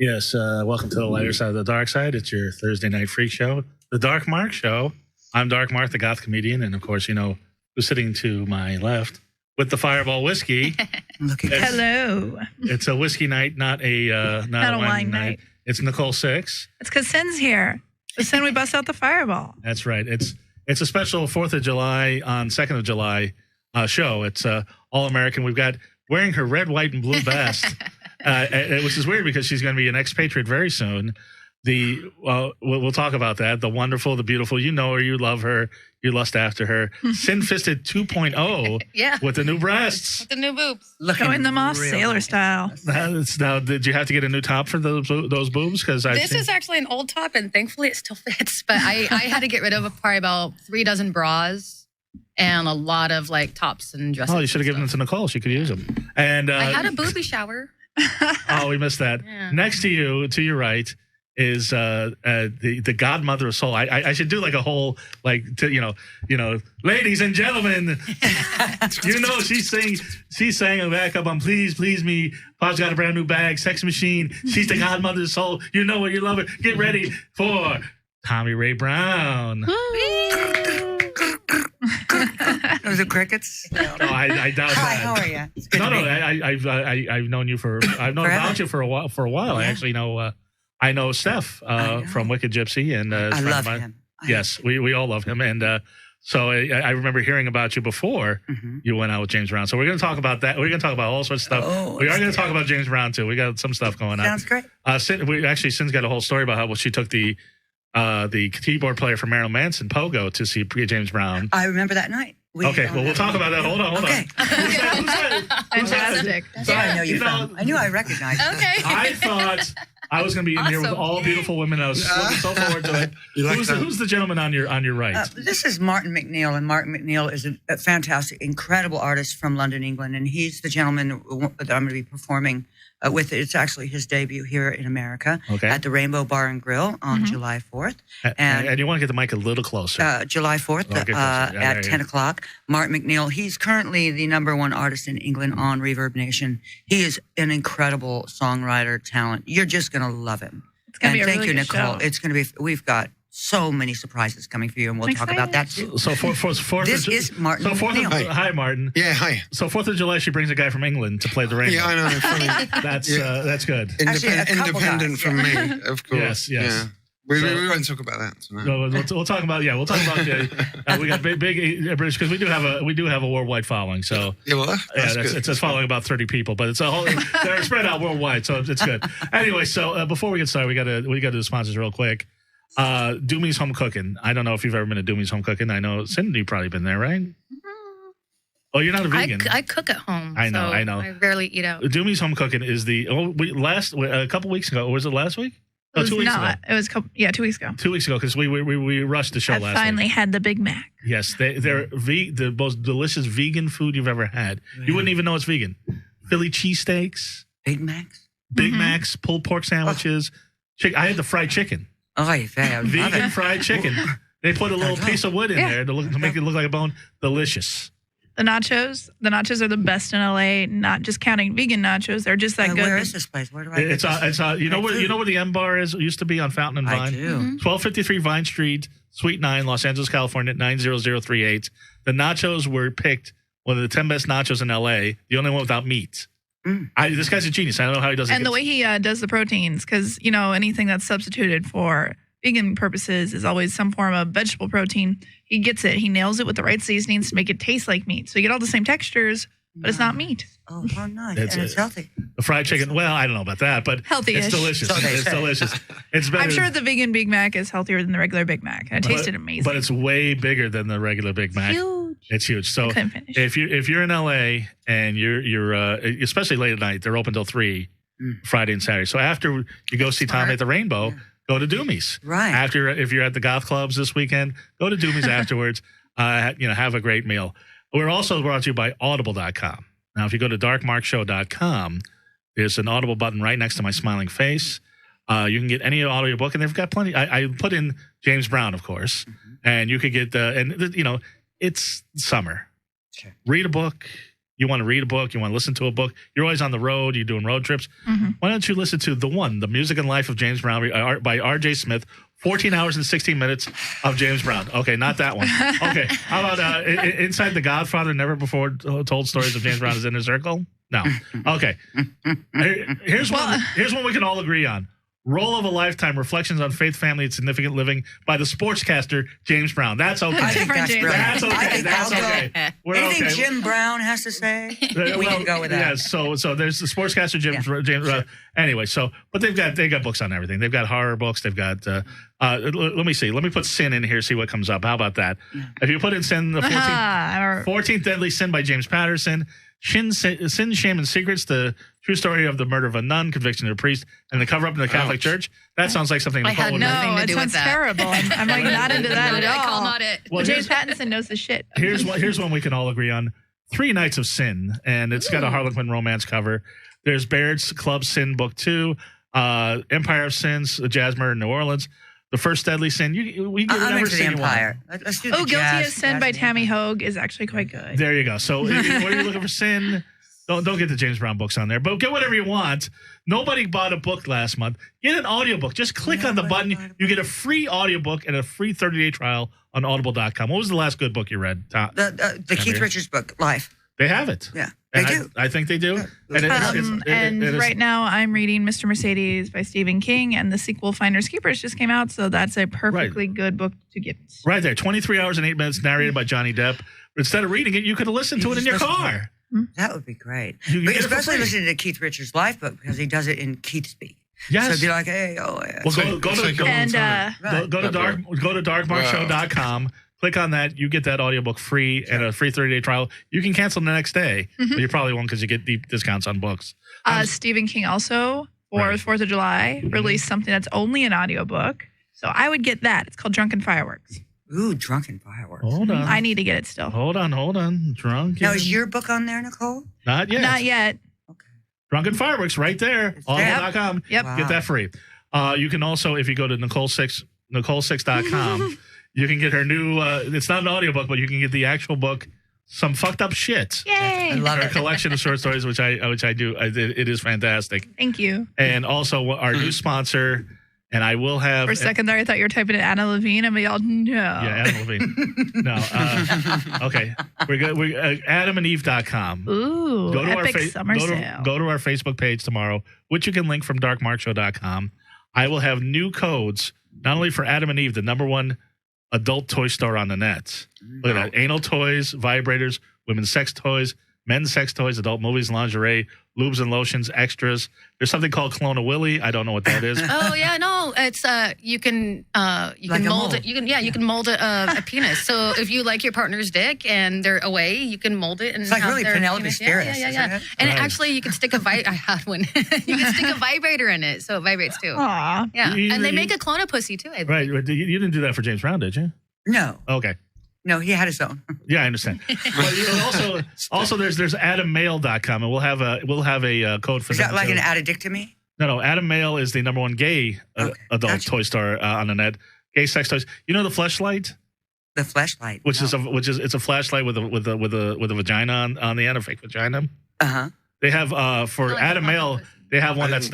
Yes, welcome to the lighter side of the dark side. It's your Thursday night freak show, the Dark Mark Show. I'm Dark Mark, the goth comedian, and of course, you know who's sitting to my left with the Fireball whiskey. Hello. It's a whiskey night, not a wine night. It's Nicole 6. It's because Sin's here. The Sin, we bust out the Fireball. That's right. It's a special 4th of July on 2nd of July show. It's all American. We've got wearing her red, white, and blue vest. Which is weird because she's going to be an expatriate very soon. We'll talk about that. The wonderful, the beautiful, you know her, you love her, you lust after her. Sin-Fisted 2.0 yeah. with the new breasts. With the new boobs. Showing them off sailor style. Now, did you have to get a new top for those boobs? Because this is actually an old top, and thankfully it still fits. But I had to get rid of probably about 3 dozen bras and a lot of like tops and dresses. Oh, you should have given them to Nicole. She could use them. And I had a booby shower. Oh, we missed that. Yeah. Next to you, to your right, is the godmother of soul. I should do like a whole ladies and gentlemen. She sang a backup on Please Please Me. Pa's got a brand new bag, Sex Machine. She's the godmother of soul. You know her, you love her. Get ready for TomiRae Brown. Those are crickets. No, I doubt that. Hi, how are you? I've known you I've known about you for a while. Yeah. I actually know. I know Steph from Wicked Gypsy, and I love him. Yes, we all love him, and so I remember hearing about you before you went out with James Brown. So we're going to talk about that. We're going to talk about all sorts of stuff. We are going to talk about James Brown too. We got some stuff going on. Sounds great. Sin's got a whole story about how she took the keyboard player from Marilyn Manson, Pogo, to see James Brown. I remember that night. We'll talk about that. Hold on. Fantastic. I know you from. I knew I recognized you. Okay. I thought I was going to be in here with all beautiful women. I was looking so forward to it. Who's the gentleman on your right? This is Martin McNeil, and Martin McNeil is a fantastic, incredible artist from London, England, and he's the gentleman that I'm going to be performing with. It's actually his debut here in America at the Rainbow Bar and Grill on July 4th. And you want to get the mic a little closer. July 4th at 10 o'clock. Martin McNeil, he's currently the #1 artist in England on Reverb Nation. He is an incredible songwriter talent. You're just going to love him. It's going to be a thank really you, good Nicole. show. It's going to be. We've got so many surprises coming for you, and we'll talk about that too. So for This is Martin McNeil. Hi, Martin. Yeah, hi. So 4th of July, she brings a guy from England to play the Rainbow. Yeah, I know. Funny. That's good. guys, Independent from me, of course. Yes. Yeah. We won't talk about that tonight. No, we'll talk about we got big British, because we do have a worldwide following. So it's a following about 30 people, but it's a whole they're spread out worldwide, so it's good. Anyway, so before we get started, we got to do the sponsors real quick. Doomy's Home Cooking. I don't know if you've ever been to Doomy's Home Cooking. I know Cindy, you've probably been there, right? Oh, you're not a vegan. I cook at home. I know. I rarely eat out. Doomy's Home Cooking is a couple weeks ago. Was it last week? It was 2 weeks ago. It was 2 weeks ago. 2 weeks ago, because we rushed the show last week. I finally had the Big Mac. Yes, they're the most delicious vegan food you've ever had. You wouldn't even know it's vegan. Philly cheesesteaks, Big Macs, Macs, pulled pork sandwiches. I had the fried chicken. Oh, yeah, vegan fried chicken. They put a little piece of wood in there to make it look like a bone. Delicious. The nachos are the best in LA. Not just counting vegan nachos, they're just that good. Where is this place? Where do I? It's you know where the M Bar is? It used to be on Fountain and Vine. I do. 1253 Vine Street, Suite 9, Los Angeles, California, 90038. The nachos were picked one of the 10 best nachos in LA. The only one without meat. This guy's a genius. I don't know how he does it. And the way he does the proteins, because anything that's substituted for vegan purposes is always some form of vegetable protein. He gets it. He nails it with the right seasonings to make it taste like meat. So you get all the same textures, but it's not meat. Oh, how nice. And it's healthy. The fried chicken, well, I don't know about that, but healthy-ish. It's delicious. It's delicious. It's better. I'm sure the vegan Big Mac is healthier than the regular Big Mac. And it tasted amazing. But it's way bigger than the regular Big Mac. Huge. It's huge. So if you're in LA and you're especially late at night, they're open till 3 Friday and Saturday. So after you go see Tommy at the Rainbow, go to Doomy's. Right. If you're at the goth clubs this weekend, go to Doomy's afterwards. Have a great meal. We're also brought to you by Audible.com. Now, if you go to darkmarkshow.com, there's an Audible button right next to my smiling face. You can get any audiobook, and they've got plenty. I put in James Brown, of course, and you could get it's summer. Sure. Read a book, you want to read a book, you want to listen to a book, you're always on the road, you're doing road trips, why don't you listen to The Music and Life of James Brown by R.J. Smith, 14 hours and 16 minutes of James Brown. Okay, not that one. Okay, how about Inside the Godfather, Never Before Told Stories of James Brown is Inner Circle? No. Okay. Here's one we can all agree on. Role of a Lifetime, Reflections on Faith, Family, and Significant Living by the sportscaster James Brown. That's okay. I think that's brilliant. That's okay. That's okay. Anything Jim Brown has to say, we can go with that. Yeah, so there's the sportscaster James. Anyway, but they've got books on everything. They've got horror books. They've got let me see. Let me put Sin in here. See what comes up. How about that? If you put in Sin, the 14th Deadly Sin by James Patterson. Sin, Shame, and Secrets, the true story of the murder of a nun, conviction of a priest, and the cover-up in the Catholic Church. That sounds like something Nicole would nothing to do with that. Terrible. I'm like not into that at all. I call not it. Well, James Patterson knows the shit. Here's one we can all agree on. 3 Nights of Sin, and it's got a Harlequin romance cover. There's Baird's Club Sin Book 2, Empire of Sins, The Jazz Murder in New Orleans, The First Deadly Sin. I'm into the Empire. Let's do the Guilty as Sin by Tammy Hogue is actually quite good. There you go. So when you're looking for Sin, don't get the James Brown books on there, but get whatever you want. Nobody bought a book last month. Get an audiobook. Just click on the button. You get a free audiobook and a free 30-day trial on audible.com. What was the last good book you read? The Keith Richards book, Life. They have it. Yeah. They do. I think they do. And right now I'm reading Mr. Mercedes by Stephen King, and the sequel Finders Keepers just came out, so that's a perfectly good book to get. Right there. 23 hours and 8 minutes, narrated by Johnny Depp. Instead of reading it, you could have listened to it in your car. That would be great. But especially listening to Keith Richards' live book because he does it in Keith speak. Yes. So it'd be like, hey, oh, yeah. Well, go to darkmarkshow.com. Click on that. You get that audiobook free and a free 30-day trial. You can cancel the next day, but you probably won't because you get deep discounts on books. Stephen King also, for 4th of July, released something that's only an audiobook. So I would get that. It's called Drunken Fireworks. Ooh, Drunken Fireworks. Hold on. I need to get it still. Hold on. Drunken. Now, is your book on there, Nicole? Not yet. Not yet. Okay. Drunken Fireworks right there. Audible.com. Yep. Wow. Get that free. You can also, if you go to Nicole6.com, you can get her new, it's not an audiobook, but you can get the actual book, Some Fucked Up Shit. Yay. I love her collection of short stories, which I do. It is fantastic. Thank you. And also our new sponsor, and I will have. For a second there, I thought you were typing in Anna Levine, and we all, no. Yeah, Anna Levine. No. Okay. We're good. AdamandEve.com. Ooh, go to epic summer sale. Go to our Facebook page tomorrow, which you can link from darkmarkshow.com. I will have new codes, not only for Adam and Eve, the #1 adult toy store on the net. Look at that. Anal toys, vibrators, women's sex toys, men's sex toys, adult movies, lingerie, lubes and lotions, extras. There's something called Clone a Willy. I don't know what that is. Oh yeah, no, it's you can mold it. You can mold a penis. So if you like your partner's dick and they're away, you can mold it and it's like have really their Penelope Spheris. Yeah. And actually, you can stick I had one. You can stick a vibrator in it, so it vibrates too. Aww. Yeah, and they make a clone of pussy too. Right. You didn't do that for James Brown, did you? No. Okay. No, he had his own. Yeah, I understand. But also there's AdamMail.com, and we'll have a code for that. Is that like an addictomy? No. Adam Mail is the #1 gay adult toy store on the net. Gay sex toys. You know the Fleshlight? The Fleshlight, which is a flashlight with a vagina on the end, a fake vagina. They have for Adam Mail, they have one that's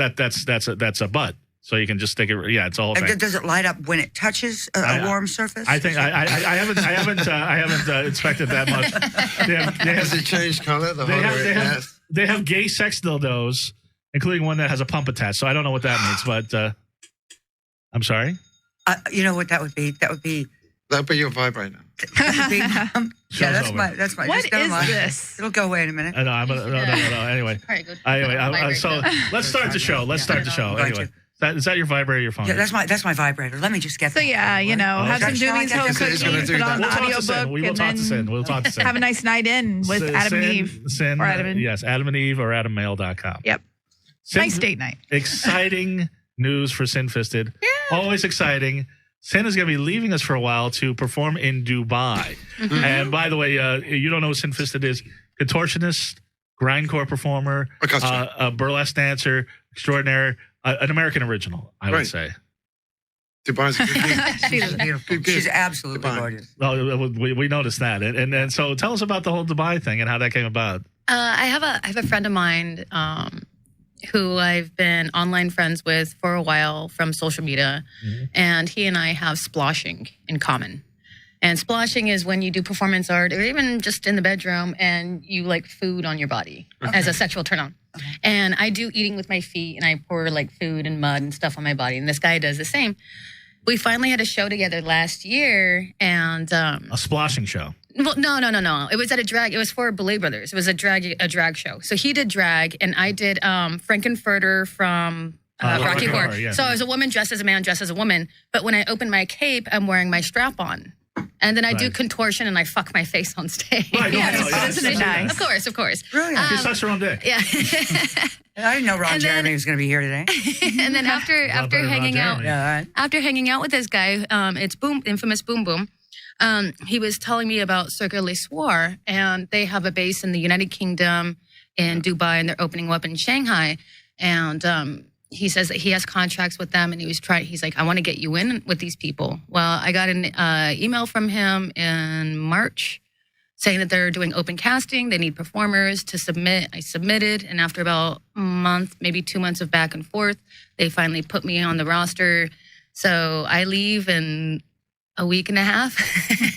a butt. So you can just stick it. Yeah, it's all. Does it light up when it touches a warm surface? I think I haven't inspected that much. Does it change color? They have gay sex dildos, including one that has a pump attached. So I don't know what that means, but I'm sorry. You know what that would be? That'd be your vibrator. Yeah, that's my. What is this? It'll go away in a minute. No. Anyway. All right, good. Anyway, so let's start the show. Anyway. Is that your vibrator or your phone? Yeah, that's my vibrator. Let me just get that. So have some Doomies Home Cookies, put on an audiobook, and then we'll have a nice night in with Adam and Eve. Yes, Adam and Eve or AdamMail.com. Yep. Nice date night. Exciting news for Sin Fisted. Yeah. Always exciting. Sin is going to be leaving us for a while to perform in Dubai. And by the way, you don't know what Sin Fisted is. Contortionist, grindcore performer, a burlesque dancer, extraordinary. An American original, I would say. Dubai's She's beautiful. She's absolutely gorgeous. Well, we noticed that. And so tell us about the whole Dubai thing and how that came about. I have a friend of mine who I've been online friends with for a while from social media, and he and I have sploshing in common. And sploshing is when you do performance art or even just in the bedroom and you like food on your body as a sexual turn on. And I do eating with my feet and I pour like food and mud and stuff on my body. And this guy does the same. We finally had a show together last year and... a sploshing show. Well, no. It was at a drag. It was for Belay Brothers. It was a drag show. So he did drag and I did Frankenfurter from... Rocky Horror. Yeah. So I was a woman dressed as a man, dressed as a woman. But when I open my cape, I'm wearing my strap on. And then I do contortion and I fuck my face on stage. Right, isn't it nice? Of course. Brilliant. She sucks her own dick. Yeah. I didn't know Ron Jeremy was going to be here today. And then after hanging out with this guy, it's infamous Boom Boom. He was telling me about Cirque du Soleil, and they have a base in the United Kingdom, in Dubai, and they're opening up in Shanghai. And he says that he has contracts with them, and he's like, I want to get you in with these people. Well, I got an email from him in March saying that they're doing open casting. They need performers to submit. I submitted, and after about a month, maybe 2 months of back and forth, they finally put me on the roster. So I leave in a week and a half.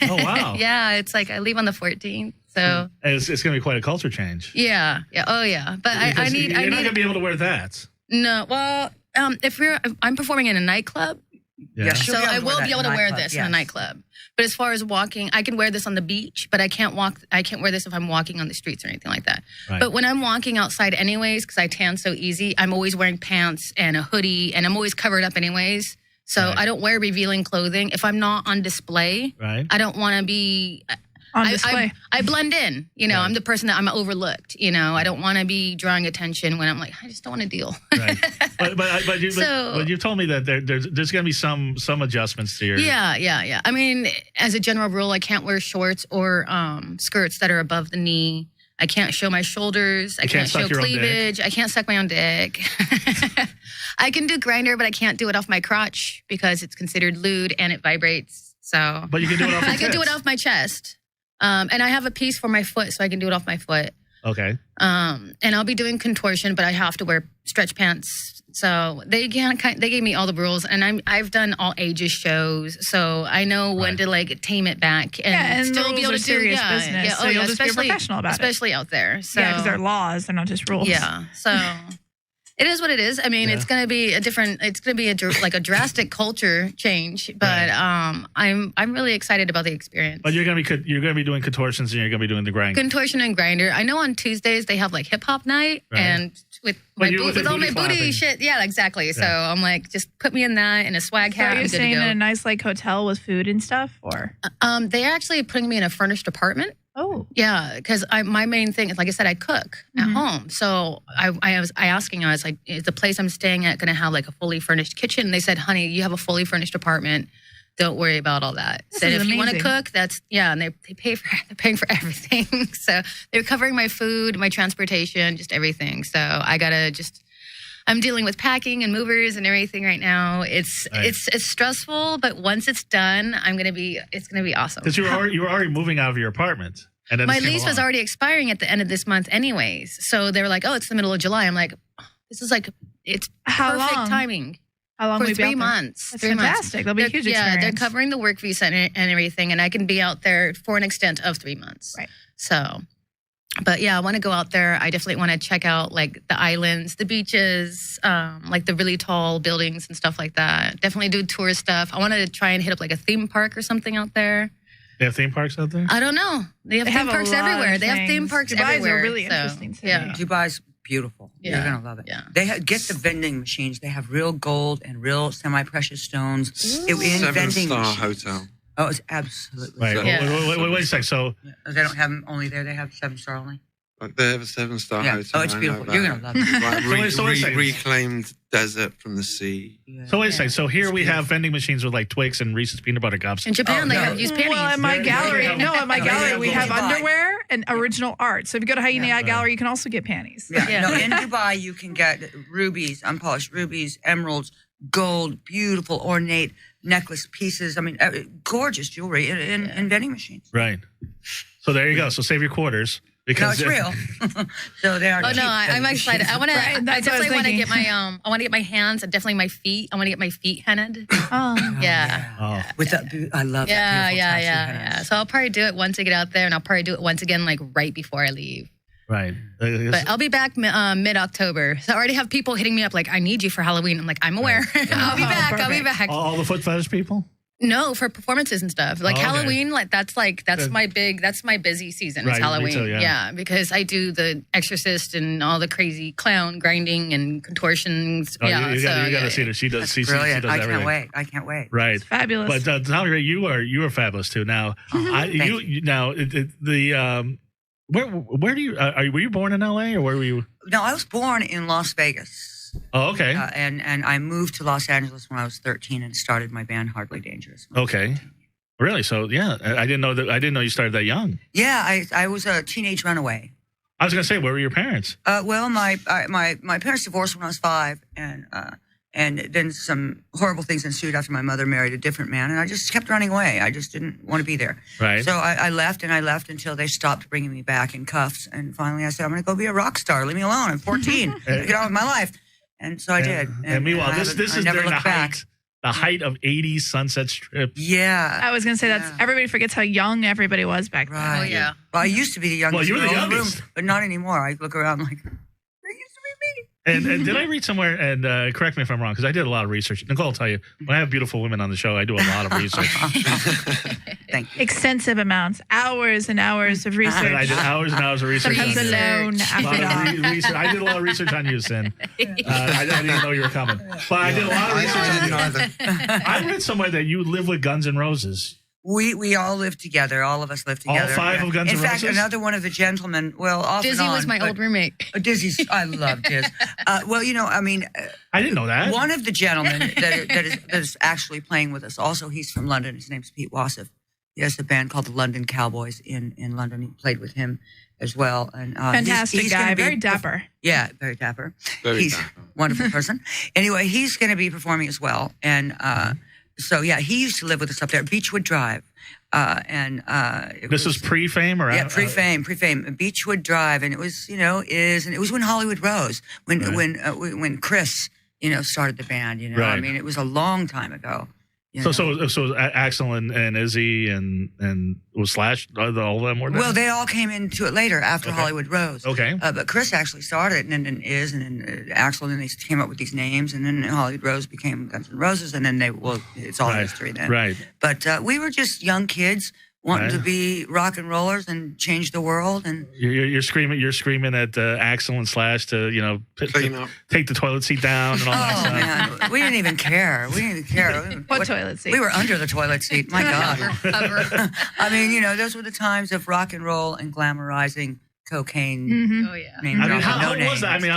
Oh, wow. Yeah, it's like I leave on the 14th. So it's going to be quite a culture change. Yeah. Oh, yeah. But I need... You're not going to be able to wear that. No, well, if I'm performing in a nightclub, so I will be able to wear this in a nightclub. But as far as walking, I can wear this on the beach, but I can't wear this if I'm walking on the streets or anything like that. Right. But when I'm walking outside anyways, because I tan so easy, I'm always wearing pants and a hoodie, and I'm always covered up anyways. So I don't wear revealing clothing. If I'm not on display, I don't want to be... On display. I blend in. I'm the person that I'm overlooked. I don't want to be drawing attention when I'm like, I just don't want to deal. Right. But you told me that there's going to be some adjustments to your... Yeah. I mean, as a general rule, I can't wear shorts or skirts that are above the knee. I can't show my shoulders. I can't show cleavage. I can't suck my own dick. I can do grinder, but I can't do it off my crotch because it's considered lewd and it vibrates. So, but you can do it off. I can do it off my chest. And I have a piece for my foot, so I can do it off my foot. Okay. And I'll be doing contortion, but I have to wear stretch pants. So they gave me all the rules, and I've done all ages shows, so I know when to like tame it back and still be able to do serious business. Yeah, so you'll just be professional about especially out there. So, yeah, because they're laws; they're not just rules. Yeah. So. It is what it is. I mean, it's going to be a drastic culture change, but I'm really excited about the experience. But you're going to be doing contortions and you're going to be doing the grind. Contortion and grinder. I know on Tuesdays they have like hip hop night and with all my booty shit. Yeah, exactly. Yeah. So I'm like, just put me in that in a swag hat. Are you staying in a nice like hotel with food and stuff, or? They're actually putting me in a furnished apartment. Oh. Yeah, because my main thing is, like I said, I cook at home. So I was like, is the place I'm staying at going to have like a fully furnished kitchen? And they said, honey, you have a fully furnished apartment. Don't worry about all that. Said if you want to cook, and they're paying for everything. So they're covering my food, my transportation, just everything. So I'm dealing with packing and movers and everything right now. It's stressful, but once it's done, it's gonna be awesome. Because you were already moving out of your apartment, and then my lease was already expiring at the end of this month, anyways. So they were like, "Oh, it's the middle of July." I'm like, this is like it's perfect timing. How long? For 3 months. That's fantastic. That'll be a huge experience. Yeah, they're covering the work visa and everything, and I can be out there for an extent of 3 months. Right. So. But yeah, I want to go out there. I definitely want to check out like the islands, the beaches, like the really tall buildings and stuff like that. Definitely do tourist stuff. I want to try and hit up like a theme park or something out there. They have theme parks out there? I don't know. They have theme parks everywhere. They have theme parks everywhere. Are really interesting to me. Dubai's beautiful. Yeah. You're gonna love it. Yeah. They get the vending machines. They have real gold and real semi-precious stones in vending machines. Hotel. Oh, it's absolutely. Right. Wait a sec. So they don't have them only there. They have 7-star only. They have a 7-star hotel. Oh, it's beautiful. You're gonna love it. Like reclaimed desert from the sea. Yeah. So wait a second. So here we have vending machines with like Twix and Reese's peanut butter cups. In Japan, they have used panties. Well, at my gallery, we have underwear and original art. So if you go to Hyena Gallery, you can also get panties. Yeah. No, in Dubai, you can get rubies, unpolished rubies, emeralds, gold, beautiful, ornate necklace pieces. I mean, gorgeous jewelry in vending machines. Right. So there you go. So save your quarters. Because no, it's real. So they are. Oh no, I'm excited. I want to. I definitely want to get my I want to get my hands and definitely my feet. I want to get my feet hennaed. Oh yeah. Oh. With that, I love that. Yeah. So I'll probably do it once I get out there, and I'll probably do it once again, like right before I leave. Right. But I'll be back mid-October. So I already have people hitting me up like, I need you for Halloween. I'm like, I'm aware. I'll be back. Perfect. I'll be back. All the foot fetish people? No, for performances and stuff. Like Halloween, that's my busy season. Right, It's Halloween. me too, yeah. Because I do the Exorcist and all the crazy clown grinding and contortions. Oh, you got to see her. She does. She does everything. I can't wait. Right. It's fabulous. But TomiRae, you are fabulous too. Now, where do you were you born in LA or where were you? No, I was born in Las Vegas. Oh, okay. And I moved to Los Angeles when I was 13 and started my band Hardly Dangerous. Okay. Really? So yeah, I didn't know you started that young. Yeah, I was a teenage runaway. I was gonna say, where were your parents? Well, my parents divorced when I was 5, and then some horrible things ensued after my mother married a different man, and I just kept running away. I just didn't want to be there. Right. So I left until they stopped bringing me back in cuffs, and finally I said, I'm going to go be a rock star. Leave me alone. I'm 14. Get on with my life. And so I did. And meanwhile, this is during the height of 80s Sunset Strip. Yeah. I was going to say everybody forgets how young everybody was back then. Right. Oh, yeah. Well, I used to be the youngest you were the girl in the room, youngest. but not anymore. I look around like, there used to be me. And did I read somewhere, and correct me if I'm wrong, because I did a lot of research. Nicole will tell you, when I have beautiful women on the show, I do a lot of research. Thank you. Extensive amounts, hours and hours of research. And I did hours and hours of research. Sometimes alone after dark. I did a lot of research on you, Sin. I didn't know you were coming. But I did a lot of research on you. I read somewhere that you live with Guns N' Roses. We all live together. All of us live together. All 5 of Guns N' Roses? In fact, another one of the gentlemen, off Dizzy and on. was my old roommate. Dizzy's, I love Diz. I didn't know that. One of the gentlemen that is actually playing with us, also he's from London. His name's Pete Wasif. He has a band called the London Cowboys in London. He played with him as well. And fantastic guy, very dapper. Yeah, very dapper. He's a wonderful person. Anyway, he's going to be performing as well. And so, yeah, he used to live with us up there, Beechwood Drive. This was pre-fame or pre-fame. Beechwood Drive, and it was and it was when Hollywood Rose, when Chris started the band. Right. I mean, it was a long time ago. So Axel and Izzy and was Slash, all of them were there? Well, they all came into it later after Hollywood Rose. Okay. But Chris actually started, and then Iz, and then Axel, and then they came up with these names, and then Hollywood Rose became Guns N' Roses, and then it's all history then. Right. But we were just young kids wanting to be rock and rollers and change the world. And you're screaming at Axel and Slash to take the toilet seat down and all that stuff. Man, we didn't even care. What toilet seat? We were under the toilet seat. My God. I mean, those were the times of rock and roll and glamorizing cocaine. Mm-hmm. Oh yeah. How was that? I mean,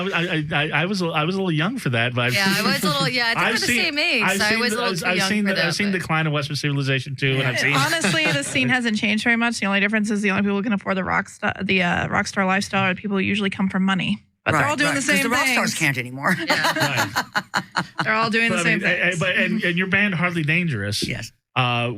I was a little young for that, but I was a little. Yeah, I think we're the same age, so I was a little too young for that. I've seen Decline of Western Civilization too, and I've seen. Honestly, the scene hasn't changed very much. The only difference is the only people who can afford the rock star lifestyle are people who usually come from money. But they're all doing the same thing. The rock stars can't anymore. Yeah. They're all doing the same thing. And your band Hardly Dangerous. Yes.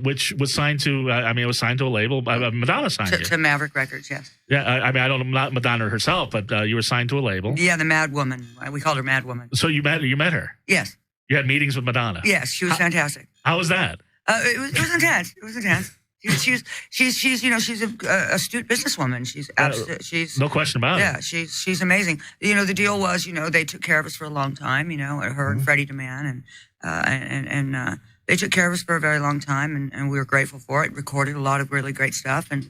Which was signed to, it was signed to a label. Madonna signed you. To Maverick Records, yes. Yeah, I don't know, not Madonna herself, but you were signed to a label. Yeah, the Mad Woman. We called her Mad Woman. So you met her? Yes. You had meetings with Madonna? Yes, she was fantastic. How was that? It was intense. It was intense. She's an astute businesswoman. She's no question about it. Yeah, she's amazing. The deal was, they took care of us for a long time. Her and Freddie DeMann, and they took care of us for a very long time, and we were grateful for it. Recorded a lot of really great stuff, and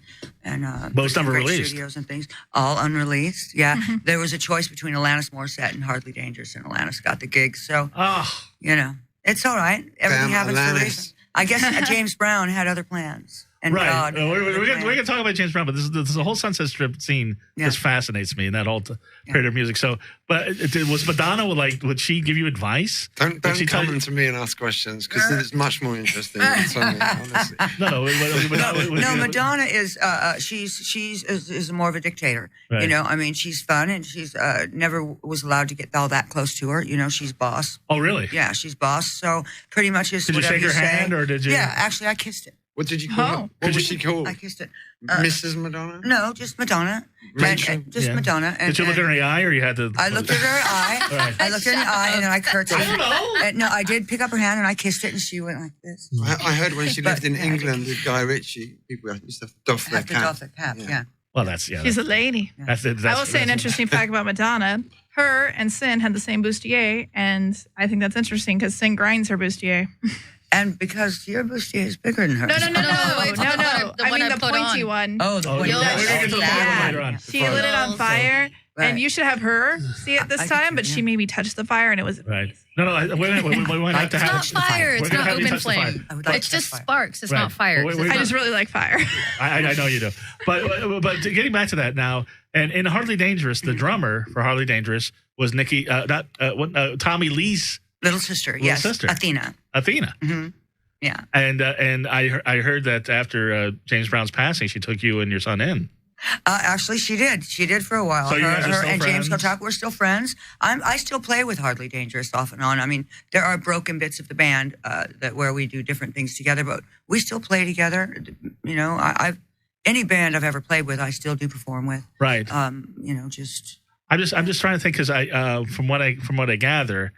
most never released. Studios and things, all unreleased. Yeah, there was a choice between Alanis Morissette and Hardly Dangerous, and Alanis got the gig. So, it's all right. Everything happens for a reason. I guess James Brown had other plans. And right. God, we're going to talk about James Brown, but this is the whole Sunset Strip scene just fascinates me, and that whole period of music. So, but was Madonna, would she give you advice? Don't come to me and ask questions, because it's much more interesting than something, honestly. No, Madonna is she's more of a dictator. Right. I mean, she's fun, and she's never was allowed to get all that close to her. She's boss. Oh, really? Yeah, she's boss. So pretty much is did whatever you shake her hand, or did you? Yeah, actually, I kissed it. What did you call her? What was she called? I kissed it. Mrs. Madonna? No, just Madonna. Madonna. And, did you look at her in the eye, or you had to? I looked at her eye. Right. I looked at her in the eye, and then I curtsied. No, I did pick up her hand, and I kissed it, and she went like this. I heard when she lived in England with Guy Ritchie, people used to doff their cap. Yeah. Well, she's a lady. Yeah. I will say an interesting fact about Madonna. Her and Sin had the same bustier, and I think that's interesting because Sin grinds her bustier. And because your bustier is bigger than hers. No. I mean the pointy one. Oh, the pointy one. She lit it on fire. Right. And you should have her see it this time, but she made me touch the fire, and it was amazing. Right. No, we won't have to have it. It's not fire. It's not open flame. It's just sparks. It's not fire. I just really like fire. I know you do. But getting back to that now, and in Hardly Dangerous, the drummer for Hardly Dangerous was Tommy Lee's little sister. Athena. Mm-hmm. Yeah. And I heard that after James Brown's passing, she took you and your son in. Actually, she did. She did for a while. So you guys are still and friends? James Kotak, we're still friends. I still play with Hardly Dangerous off and on. I mean, there are broken bits of the band where we do different things together, but we still play together. You know, any band I've ever played with, I still do perform with. Right. You know, just. I'm just trying to think because from what I gather,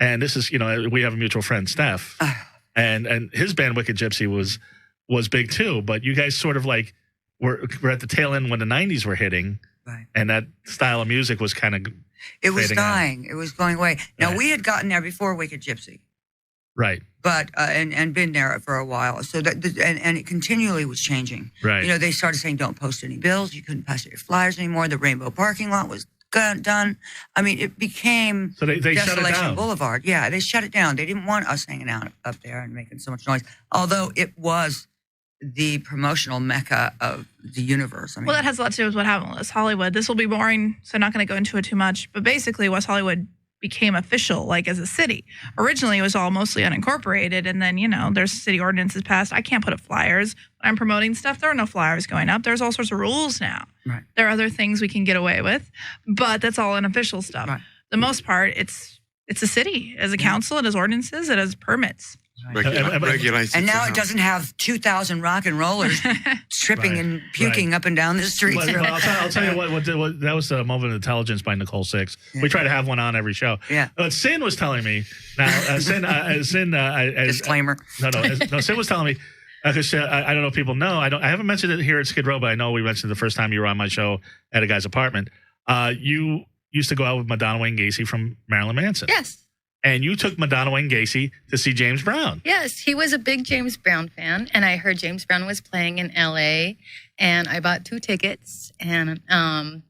and this is we have a mutual friend, Steph, and his band Wicked Gypsy was big too, but you guys sort of like. We're at the tail end when the 90s were hitting, right. And that style of music was kind of it was dying. It was going away. Now, we had gotten there before Wicked Gypsy. Right. But, and been there for a while. So that, and it continually was changing. Right. You know, they started saying, don't post any bills. You couldn't pass your flyers anymore. The Rainbow parking lot was done. I mean, it became so they shut it down. Boulevard. Yeah, they shut it down. They didn't want us hanging out up there and making so much noise. Although it was the promotional mecca of the universe. I mean, well, that has a lot to do with what happened with West Hollywood. This will be boring, so I'm not going to go into it too much. But basically, West Hollywood became official, like as a city. Originally, it was all mostly unincorporated, and then there's city ordinances passed. I can't put up flyers when I'm promoting stuff. There are no flyers going up. There's all sorts of rules now. Right. There are other things we can get away with, but that's all unofficial stuff. Right. The most part, it's a city. As a council, it has ordinances, it has permits. Regulated. And now it doesn't have 2,000 rock and rollers tripping and puking up and down the street. Well, I'll tell you what that was a moment of intelligence by Nicole Six. Yeah. We try to have one on every show. Yeah. But Sin was telling me now. Sin. Disclaimer. No. Sin was telling me because I don't know if people know. I haven't mentioned it here at Skid Row, but I know we mentioned it the first time you were on my show at a guy's apartment. You used to go out with Madonna Wayne Gacy from Marilyn Manson. Yes. And you took Madonna Wayne Gacy to see James Brown. Yes, he was a big James Brown fan, and I heard James Brown was playing in L.A., and I bought 2 tickets, and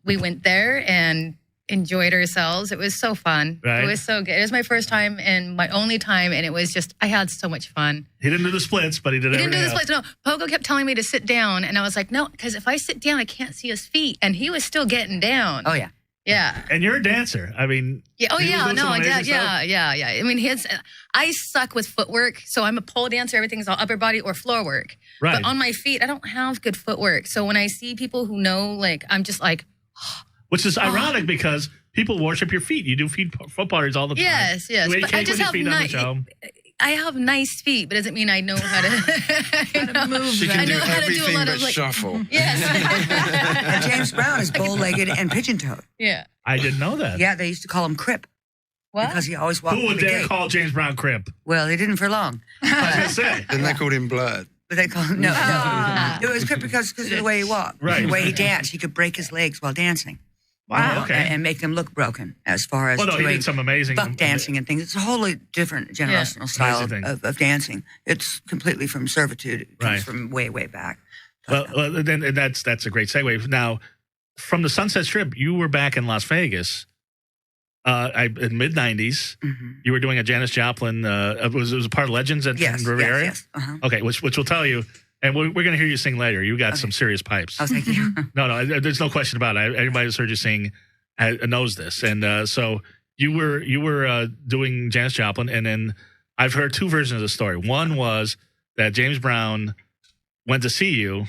we went there and enjoyed ourselves. It was so fun. Right. It was so good. It was my first time and my only time, and it was just, I had so much fun. He didn't do the splits, but he did everything else. No, Pogo kept telling me to sit down, and I was like, no, because if I sit down, I can't see his feet, and he was still getting down. Oh, yeah. Yeah. And you're a dancer. I mean. Yeah. Oh, yeah. No, yeah. I mean, I suck with footwork. So I'm a pole dancer. Everything's all upper body or floor work. Right. But on my feet, I don't have good footwork. So when I see people who know, like, I'm just like. Which is ironic because people worship your feet. You do foot parties all the time. Yes. But I just have I have nice feet, but doesn't mean I know how to move. She can I know do how to do a lot of shuffle. Yes. And James Brown is bow-legged and pigeon-toed. Yeah. I didn't know that. Yeah, they used to call him Crip. What? Because he always walked. Who would dare call James Brown Crip? Well, they didn't for long. I was going to say. Then they called him Blurred. But they called him no. It was Crip because of the way he walked, the way he danced. He could break his legs while dancing. Wow. Okay. And make them look broken as far as he did some amazing buck dancing and things. It's a wholly different generational style of dancing. It's completely from servitude. It comes from way, way back. Well, then that's a great segue. Now, from the Sunset Strip, you were back in Las Vegas in mid-90s. Mm-hmm. You were doing a Janis Joplin. It was a part of Legends at Riviera? Yes. Uh-huh. Okay, which will tell you. And we're going to hear you sing later. You got some serious pipes. Oh, thank you. No, there's no question about it. Everybody who's heard you sing knows this. And so you were doing Janis Joplin, and then I've heard 2 versions of the story. One was that James Brown went to see you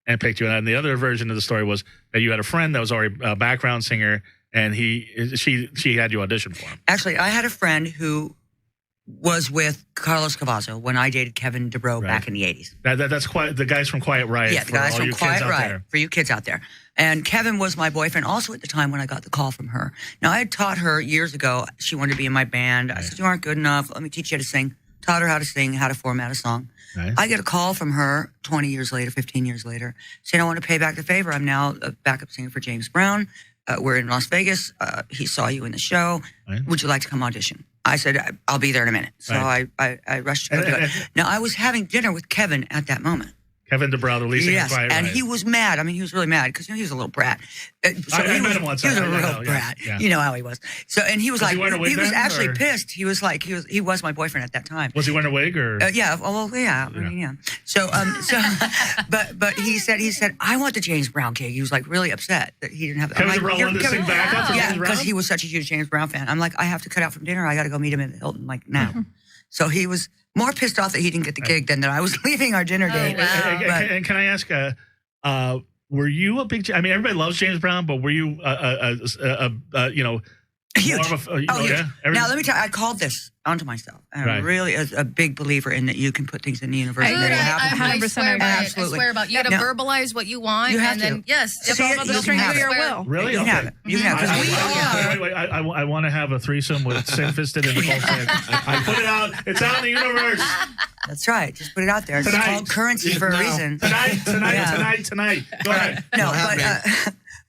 and picked you out, and the other version of the story was that you had a friend that was already a background singer, and she had you audition for him. Actually, I had a friend who was with Carlos Cavazo when I dated Kevin DeBro back in the 80s. That's quite the guys from Quiet Riot. Yeah, the guys from Quiet Riot for you kids out there. And Kevin was my boyfriend also at the time when I got the call from her. Now, I had taught her years ago. She wanted to be in my band. I said, you aren't good enough. Let me teach you how to sing. Taught her how to sing, how to format a song. Right. I get a call from her 20 years later, 15 years later, saying, I want to pay back the favor. I'm now a backup singer for James Brown. We're in Las Vegas. He saw you in the show. Right. Would you like to come audition? I said, I'll be there in a minute. So I rushed to go do it. Now, I was having dinner with Kevin at that moment. Kevin DeBro, the lead singer of Quiet Riot. And he was mad. I mean, he was really mad because he was a little brat. I met him once. He was a real brat. Yeah. You know how he was. So, and he was like, he was actually pissed. He was like, he was my boyfriend at that time. Was he wearing a wig or? Yeah. Well, yeah. I mean, yeah. So, but he said, I want the James Brown gig. He was like really upset that he didn't have. Kevin DeBro wanted to sing back up for James Brown? Because he was such a huge James Brown fan. I'm like, I have to cut out from dinner. I got to go meet him in the Hilton like now. Mm-hmm. So he was more pissed off that he didn't get the gig than that I was leaving our dinner date. Wow. And can I ask, were you a big? I mean, everybody loves James Brown, but were you huge? Huge. Now let me tell you, I called this onto myself. I'm really a big believer in that you can put things in the universe. I swear about you. You got to verbalize what you want, and then it's all about the strength of your will. Really? You have it. You have it. I want to have a threesome with Twisted and Nicole. I put it out. It's out in the universe. That's right. Just put it out there. It's called currency for a reason. Tonight. Go ahead.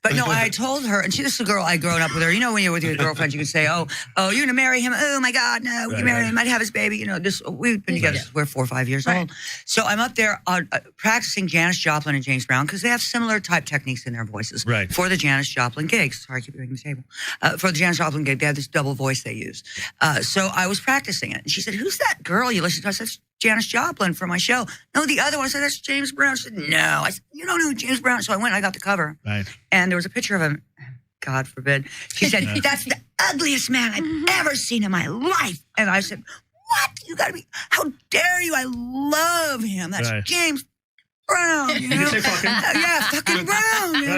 But no, I told her, and this is a girl I'd grown up with her. You know, when you're with your girlfriend, you can say, "Oh, you're gonna marry him? Oh my God, no, you marry him, might have his baby." You know, we've been together since we're 4 or 5 years old. So I'm up there practicing Janis Joplin and James Brown because they have similar type techniques in their voices for the Janis Joplin gigs. Sorry, I keep breaking the table. For the Janis Joplin gig, they have this double voice they use. So I was practicing it, and she said, "Who's that girl you listen to?" I said, Janis Joplin for my show. No, the other one. I said, that's James Brown. She said, no. I said, you don't know James Brown. So I went and I got the cover. Right. And there was a picture of him. God forbid. She said, that's the ugliest man I've ever seen in my life. And I said, what? You got to be, how dare you? I love him. That's James Brown. You know? Did you say fucking? Yeah, fucking Brown. You know,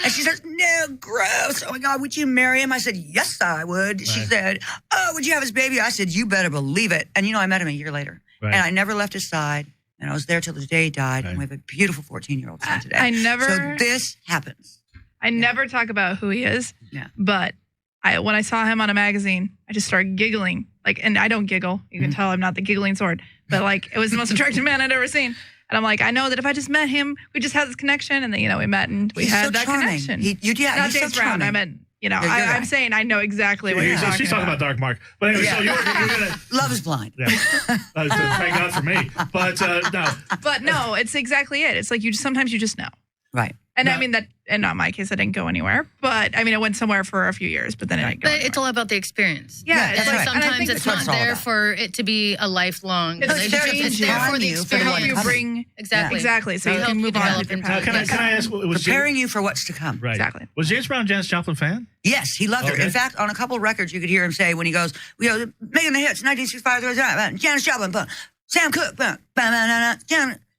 and she says, no, gross. Oh my God, would you marry him? I said, yes, I would. She said, oh, would you have his baby? I said, you better believe it. And you know, I met him a year later. And I never left his side. And I was there till the day he died. And we have a beautiful 14-year-old son today. So this happens. I never talk about who he is. Yeah. But when I saw him on a magazine, I just started giggling. And I don't giggle. You can tell I'm not the giggling sort. But it was the most attractive man I'd ever seen. And I'm like, I know that if I just met him, we just had this connection, and then we met and we had that connection. Not James Brown. I meant, I'm saying I know exactly what you're talking about. She's talking about Dark Mark. But anyway, so you're gonna Love is blind. Yeah. Thank God for me. But no. But no, it's exactly it. It's like sometimes you just know. Right. And I mean that, and not my case, I didn't go anywhere. But I mean, I went somewhere for a few years, but then I didn't go anywhere. It's all about the experience. Yeah, it's sometimes it's not there for it to be a lifelong relationship. It's there for the experience. You bring exactly. So you can move on with your path. Can I ask? Preparing you for what's to come. Right. Exactly. Was James Brown a Janis Joplin fan? Yes, he loved her. In fact, on a couple of records, you could hear him say when he goes, making the hits, 1965, Janis Joplin, Sam Cooke,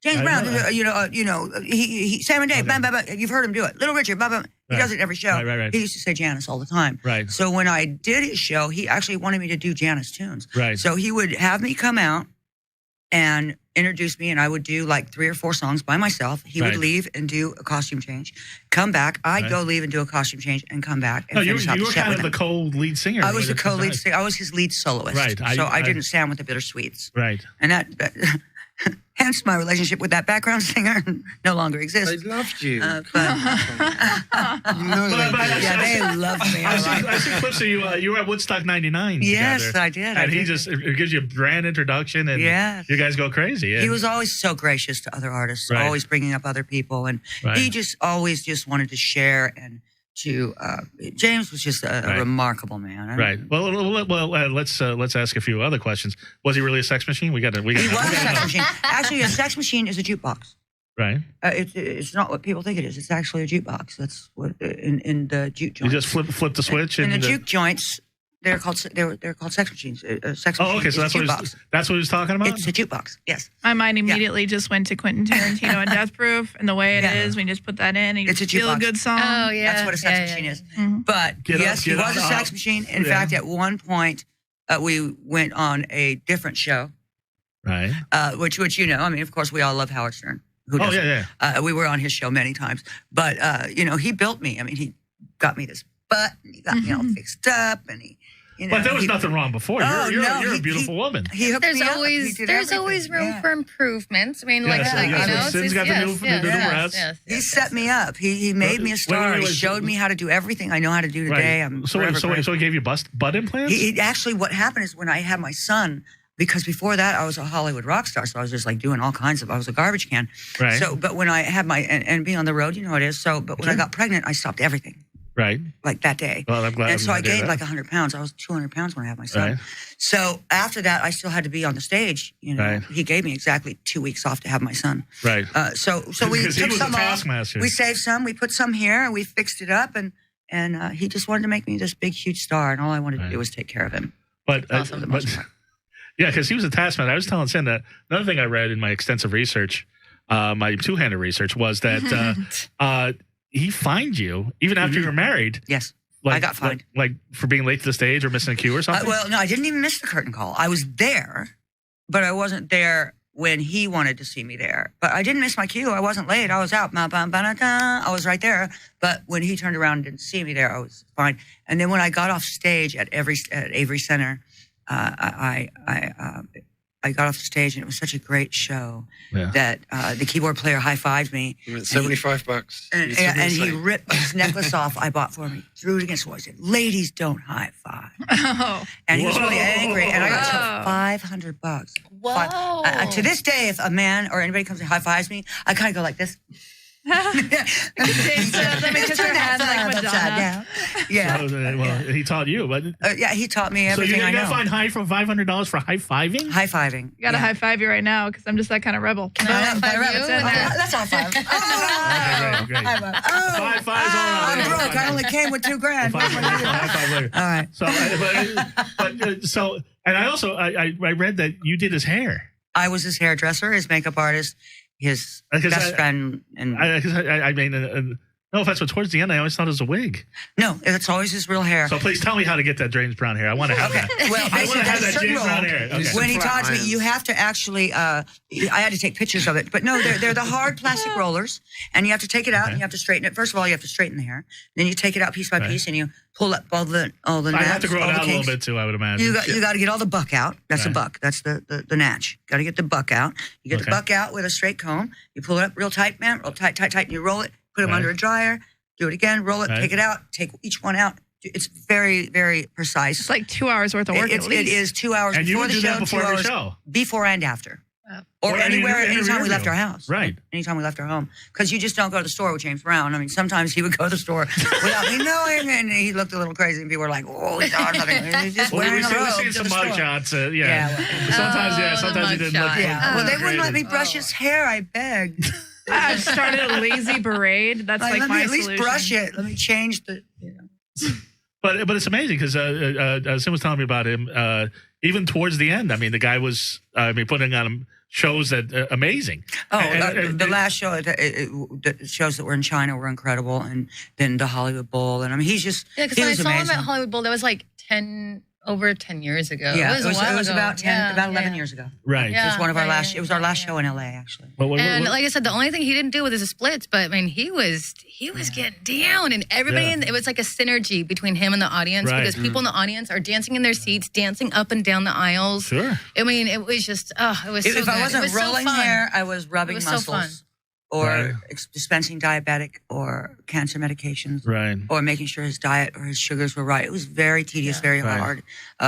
James Brown, Sam and Dave, you've heard him do it. Little Richard, he does it every show. Right. He used to say Janis all the time. Right. So when I did his show, he actually wanted me to do Janis tunes. Right. So he would have me come out and introduce me, and I would do 3 or 4 songs by myself. He would leave and do a costume change, come back. I'd go leave and do a costume change and come back. And you were kind of the co-lead singer. I was the co-lead singer. I was his lead soloist. Right. So I didn't stand with the Bittersweets. Right. And that hence my relationship with that background singer no longer exists. They loved you. They loved me. I see clips of you were at Woodstock 99 Yes, together, I did. And it gives you a brand introduction, and you guys go crazy. He was always so gracious to other artists, always bringing up other people, and he just always just wanted to share and James was just a remarkable man. Right. Well, let's ask a few other questions. Was he really a sex machine? He was a sex machine. Actually, a sex machine is a jukebox. Right. It's not what people think it is. It's actually a jukebox. That's what in the juke joints. You just flip the switch. In the juke joints, they're called sex machines. Sex machine. Okay, so that's what he was talking about. It's a jukebox. Yes. My mind immediately just went to Quentin Tarantino and Death Proof, and the way it is, we just put that in, and you feel a good song. Oh yeah, that's what a sex machine is. Mm-hmm. But yes, he was a sex machine. In fact, at one point, we went on a different show. Right. Which I mean, of course, we all love Howard Stern. Who doesn't? Yeah. We were on his show many times. But, he built me. I mean, he got me this butt, and he got me all fixed up, and he, but there was nothing wrong before. You're a beautiful woman. There's always room for improvements. I mean, he set me up. He made me a star. He showed me how to do everything I know how to do today. Right. So he gave you butt implants? He actually, what happened is when I had my son, because before that I was a Hollywood rock star, so I was just like doing all kinds of. I was a garbage can. Right. So, but when I had and being on the road, you know how it is. So, but when I got pregnant, I stopped everything. Right. Like that day. Well, I'm glad. And so I gained like 100 pounds. I was 200 pounds when I had my son. Right. So after that, I still had to be on the stage. Right. He gave me exactly 2 weeks off to have my son. Right. So we took some off. We saved some. We put some here, and we fixed it up. And he just wanted to make me this big, huge star. And all I wanted to do was take care of him. But yeah, because he was a taskmaster. I was telling Sam that another thing I read in my extensive research, my two-handed research, was that he fined you even after you were married. Yes, I got fined. Like for being late to the stage or missing a cue or something? Well, no, I didn't even miss the curtain call. I was there, but I wasn't there when he wanted to see me there. But I didn't miss my cue. I wasn't late. I was out. I was right there. But when he turned around and didn't see me there, I was fine. And then when I got off stage at Avery Center, I got off the stage, and it was such a great show that the keyboard player high-fived me. $75. And he ripped his necklace off I bought for him. He threw it against the wall. He said, "Ladies don't high-five." Oh. And he was really angry, and I got $500. Whoa. To this day, if a man or anybody comes and high-fives me, I kind of go like this. Let me kiss her hand like Madonna. Yeah. Well, he taught you, but he taught me everything I know. So you got fined for $500 for high-fiving? High-fiving. You got to high-five you right now because I'm just that kind of rebel. Can I high-five you? That's high-five. Okay, great. High-fives all around. I'm broke. I only came with $2,000. High-five later. All right. And I also I read that you did his hair. I was his hairdresser, his makeup artist, his best friend. And I mean, no offense, but towards the end, I always thought it was a wig. No, it's always his real hair. So please tell me how to get that James Brown hair. I want to have that. Well, I want to have that James Brown hair. Okay. When he taught me, you have to actually, I had to take pictures of it. But no, they're the hard plastic rollers. And you have to take it out and you have to straighten it. First of all, you have to straighten the hair. Then you take it out piece by piece and you pull up all the I have to grow it out a little bit too, I would imagine. You got to get all the buck out. That's a buck. That's the natch. Got to get the buck out. You get the buck out with a straight comb. You pull it up real tight, man. Real tight, and you roll it. Put them under a dryer. Do it again. Roll it. Take it out. Take each one out. It's very, very precise. It's like 2 hours worth of work. It is 2 hours and before the show. Before 2 hours before and after. Or anytime we left our house. Right. Anytime we left our home. Because you just don't go to the store with James Brown. I mean, sometimes he would go to the store without me knowing, and he looked a little crazy, and people were like, "Oh, he's on nothing." He's just wearing a robe. We've seen some mug shots. Sometimes he didn't look. Well, they wouldn't let me brush his hair. I begged. I started a lazy parade. That's like my solution. At least brush it. Let me change the. But it's amazing because Sim was telling me about him. Even towards the end, I mean, the guy was putting on shows that amazing. Oh, the last show, the shows that were in China were incredible, and then the Hollywood Bowl, and I mean, he's just because when I saw him at Hollywood Bowl, that was like over 10 years ago. Yeah, it was about 11 years ago. Right. It was one of our last. It was our last show in LA, actually. And like I said, the only thing he didn't do was the splits, but I mean, he was getting down, and everybody. It was like a synergy between him and the audience because people in the audience are dancing in their seats, dancing up and down the aisles. Sure. I mean, it was just it was. If I wasn't rolling hair, I was rubbing muscles. So fun. Or dispensing diabetic or cancer medications, or making sure his diet or his sugars were right. It was very tedious, very hard.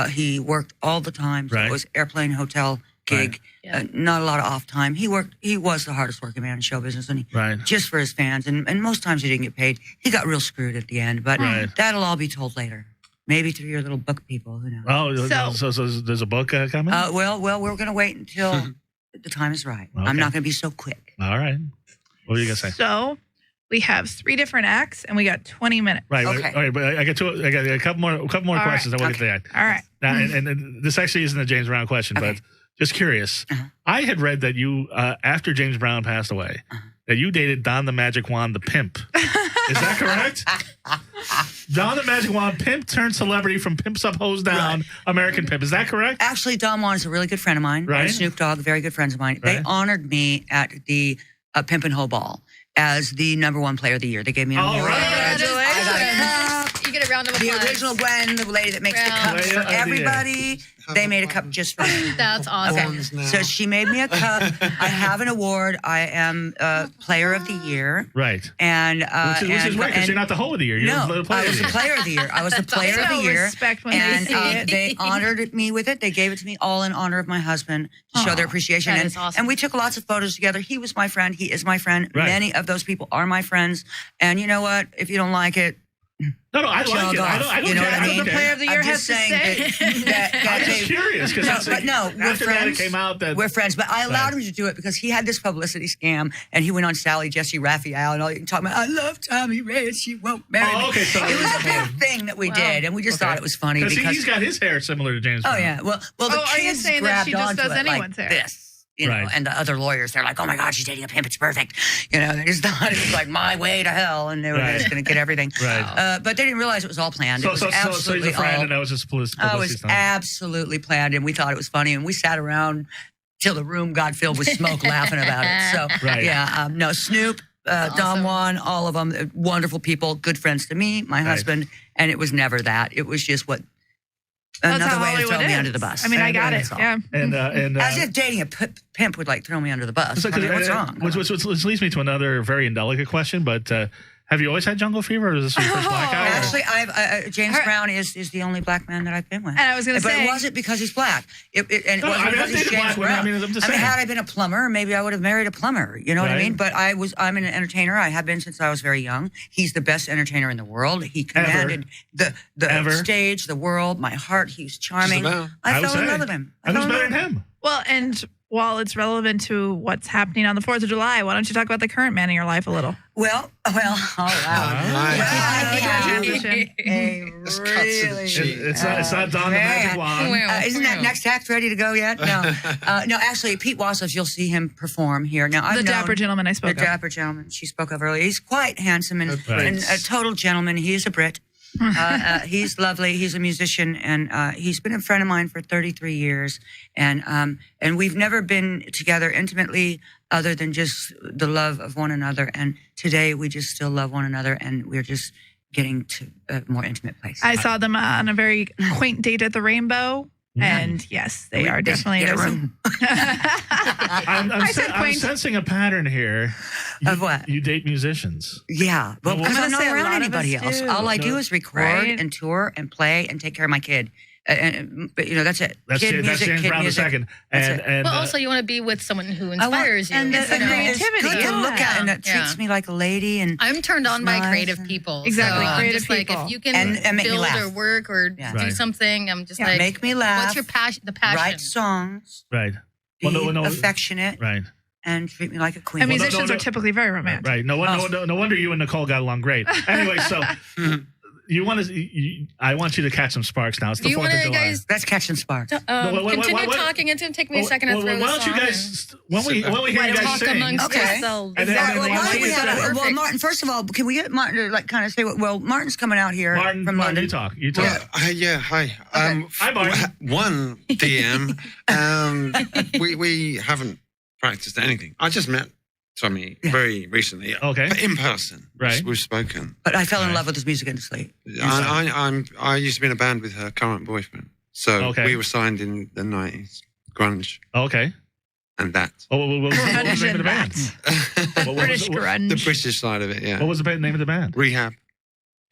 He worked all the time. So it was airplane, hotel, gig, not a lot of off time. He was the hardest working man in show business, and just for his fans. And most times he didn't get paid. He got real screwed at the end, but that'll all be told later. Maybe through your little book people, who knows? Oh, so there's a book coming? Well, we're going to wait until the time is right. Okay. I'm not going to be so quick. All right. What were you going to say? So we have 3 different acts, and we got 20 minutes. Right. Okay. All right, but I got a couple more questions. I want to get to that. All right. Now, and this actually isn't a James Brown question, but just curious. I had read that you, after James Brown passed away, that you dated Don the Magic Wand, the pimp. Is that correct? Don the Magic Wand, pimp turned celebrity from Pimps Up, Hose Down, American Pimp. Is that correct? Actually, Don Juan is a really good friend of mine. Right. And Snoop Dogg, very good friends of mine. Right. They honored me at the Pimp and Hoe Ball as the #1 player of the year. They gave me an award. Congratulations. I got a cup. You get a round of applause. The original Gwen, the lady that makes the cups for everybody, they made a cup just for me. That's awesome. Okay. So she made me a cup. I have an award. I am Player of the Year. Right. And which is right, because you're not the Hoe of the Year. You're no, the Player I was the Player of the Year. I was the Player of the Year. Respect when and they see it. they honored me with it. They gave it to me all in honor of my husband to show their appreciation. That is awesome. And we took lots of photos together. He was my friend. He is my friend. Right. Many of those people are my friends. And you know what? If you don't like it, no, I like it. I don't you know care. what I mean? The Player of the Year I'm just saying that I'm just curious because we're friends. That it came out that we're friends. But I allowed him to do it because he had this publicity scam, and he went on Sally Jesse Raphael and all you can talk about. I love TomiRae, and she won't marry me. Okay, so it was a big thing that we did, and we just thought it was funny because he's got his hair similar to James Brown. Oh yeah, well, the are you kids saying that grabbed she just onto does it anyone's like hair? this. You know, and the other lawyers, they're like, oh my God, she's dating a pimp. It's perfect. You know, they just thought it was like my way to hell, and they were just going to get everything. Right. But they didn't realize it was all planned. It was absolutely he's a friend, and that was just publicity. Oh, it was absolutely planned, and we thought it was funny, and we sat around till the room got filled with smoke laughing about it. So, yeah, no, Snoop, Don Juan, all of them, wonderful people, good friends to me, my husband, and it was never that. It was just another way to throw me under the bus. I mean, I got it. Yeah. And as if dating a pimp would like throw me under the bus. I mean, what's wrong? Which leads me to another very indelicate question, but have you always had jungle fever, or is this your first black eye? Actually, James Brown is the only black man that I've been with. And I was going to say, but it wasn't because he's black. It wasn't because he's James Brown. Had I been a plumber, maybe I would have married a plumber. You know what I mean? But I'm an entertainer. I have been since I was very young. He's the best entertainer in the world. He commanded the stage, the world, my heart. He's charming. I fell in love with him. And who's better than him? Well, and while it's relevant to what's happening on the 4th of July, why don't you talk about the current man in your life a little? Oh, wow. It's not Don the Magic Wand. Isn't that next act ready to go yet? No. No, actually, Pete Wassoff, you'll see him perform here. Now, the dapper gentleman I spoke of. The dapper gentleman she spoke of earlier. He's quite handsome and a total gentleman. He is a Brit. He's lovely. He's a musician, and he's been a friend of mine for 33 years. And we've never been together intimately other than just the love of one another. And today we just still love one another, and we're just getting to a more intimate place. I saw them on a very quaint date at the Rainbow. And yes, they are definitely in a room. I'm sensing a pattern here. Of what? You date musicians. Yeah. Well, because I'm not around anybody else. All I do is record and tour and play and take care of my kid. But, you know, that's it. That's James Brown the second. But also you want to be with someone who inspires you. And it's the creativity. Good to look at, and that treats me like a lady. And I'm turned on by creative people. Exactly, so creative people. Like if you can build or work or do something, I'm just like, make me laugh. What's your passion? The passion. Write songs. Right. Be affectionate. Right. And treat me like a queen. And musicians are typically very romantic. Right. No wonder you and Nicole got along great. Anyway, so I want you to catch some sparks now. It's the 4th of July. Guys, that's catching sparks. Continue talking. It's going to take me a second to throw why don't you guys, when we hear you guys sing, yourselves. Well, Martin, first of all, can we get Martin to like kind of say what? Well, Martin's coming out here from London. You talk. Yeah, hi. Hi, Martin. 1 p.m. We haven't practiced anything. I just met Tommy very recently. Okay. But in person. Right. We've spoken. But I fell in love with his music industry. I used to be in a band with her current boyfriend. So we were signed in the 90s. Grunge. Okay. And that. What was the name of the band? British grunge. The British side of it, yeah. What was the name of the band? Rehab.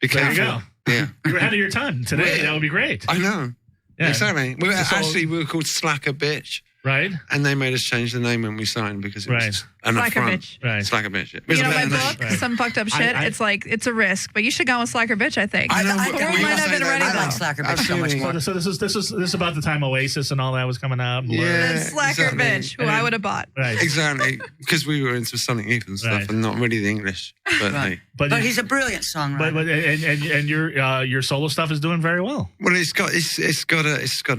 There you go. Yeah. You were ahead of your time today. That would be great. I know. Yeah. Exactly. We were called Slacker Bitch. Right. And they made us change the name when we signed because it was an affront. Right. Slacker Bitch. You know my book, Some Fucked Up Shit? It's like, it's a risk, but you should go with Slacker Bitch, I think. I like Slacker Bitch so much more. So this is about the time Oasis and all that was coming out. Yeah, Slacker Bitch, who I would have bought. Right. Exactly. Because we were into Sonic Youth and stuff and not really the English. But hey. But he's a brilliant songwriter. And your solo stuff is doing very well. Well, it's got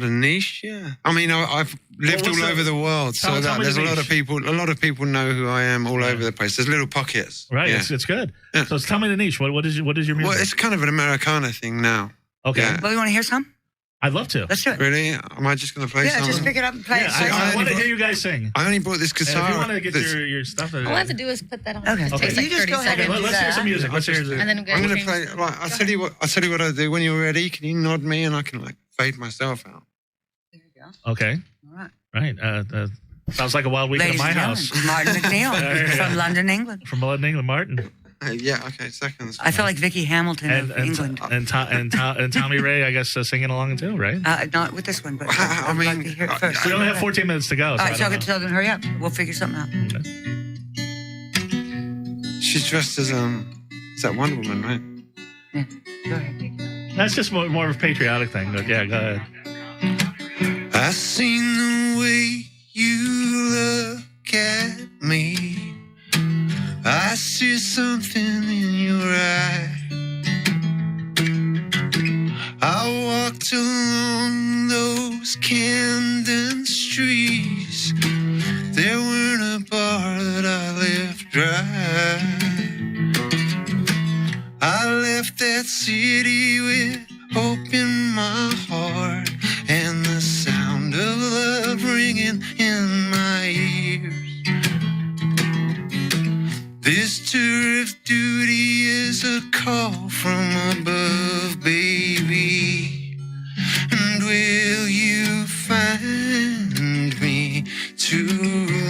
a niche, yeah. I mean, I've lived all over the world, so there's a lot of people. A lot of people know who I am all over the place. There's little pockets. Right, it's good. Yeah. So tell me the niche. What is your music? Well, it's kind of an Americana thing now. Okay. Yeah. Well, you want to hear some? I'd love to. Let's do it. Really? Am I just going to play something? Yeah, just pick it up and play it. I want to hear you guys sing. I only brought this guitar. If you want to get your stuff. All I have to do is put that on. Okay. It takes like You just 30 go ahead seconds. Let's hear some music. Let's hear And then I'm going to play. Right, I'll tell you what I do. When you're ready, can you nod me and I can like fade myself out? There you go. Okay. All right. Right. Sounds like a wild weekend at my house. Martin McNeil from London, England. From London, England, Martin. Yeah. Okay. Seconds. I feel like Vicky Hamilton of England. And TomiRae, I guess, singing along too, right? Not with this one, but I mean, like to hear it first. We only have 14 minutes to go. All right, so I can tell them hurry up. We'll figure something out. She's dressed as is that Wonder Woman, right? Yeah. Go ahead. That's just more of a patriotic thing, but yeah, go ahead. I seen the way you look at me. I see something in your eye. I walked along those Camden streets. There weren't a bar that I left dry. I left that city with hope in my heart and the sound of love ringing in my ears. This tour of duty is a call from above, baby. And will you find me tonight?